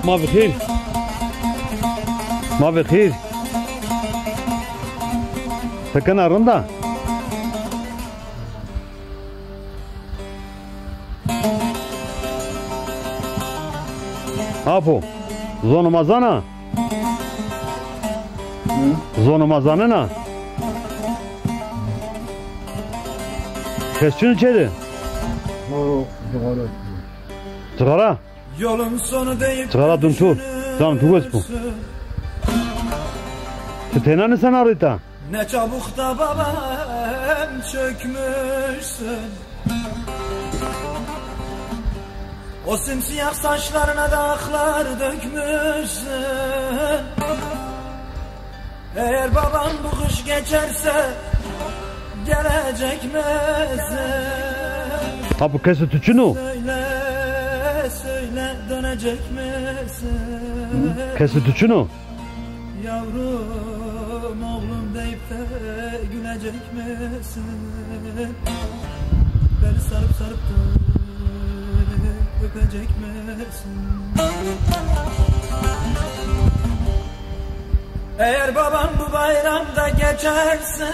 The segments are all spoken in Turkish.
ما بخير ما بخير سكن arında Apo zonumazana zonumazanına Kesçün içeri Sigara Yolun sonu deyip Sigara düntur Canım tügöz bu Tenanı sen arıta Ne çabuk da babam çökmüşsün O simsiyah saçlarına da aklar dökmüşsün Eğer babam bu kış geçerse gelecek misin? Ha bu kesi tüçünü Söyle söyle dönecek misin? Kesi tüçünü Yavrum oğlum deyip de gülecek misin? Beni sarıp sarıp da öpecek misin? Eğer babam bu bayramda geçerse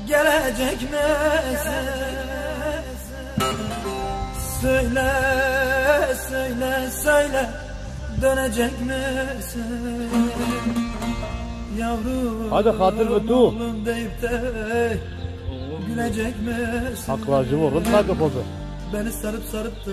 gelecek misin? Söyle söyle söyle dönecek misin? Yavrum Hadi hatır mı tu? oğlum deyip de gülecek misin? Haklacı vurun hadi kozu Beni sarıp sarıp da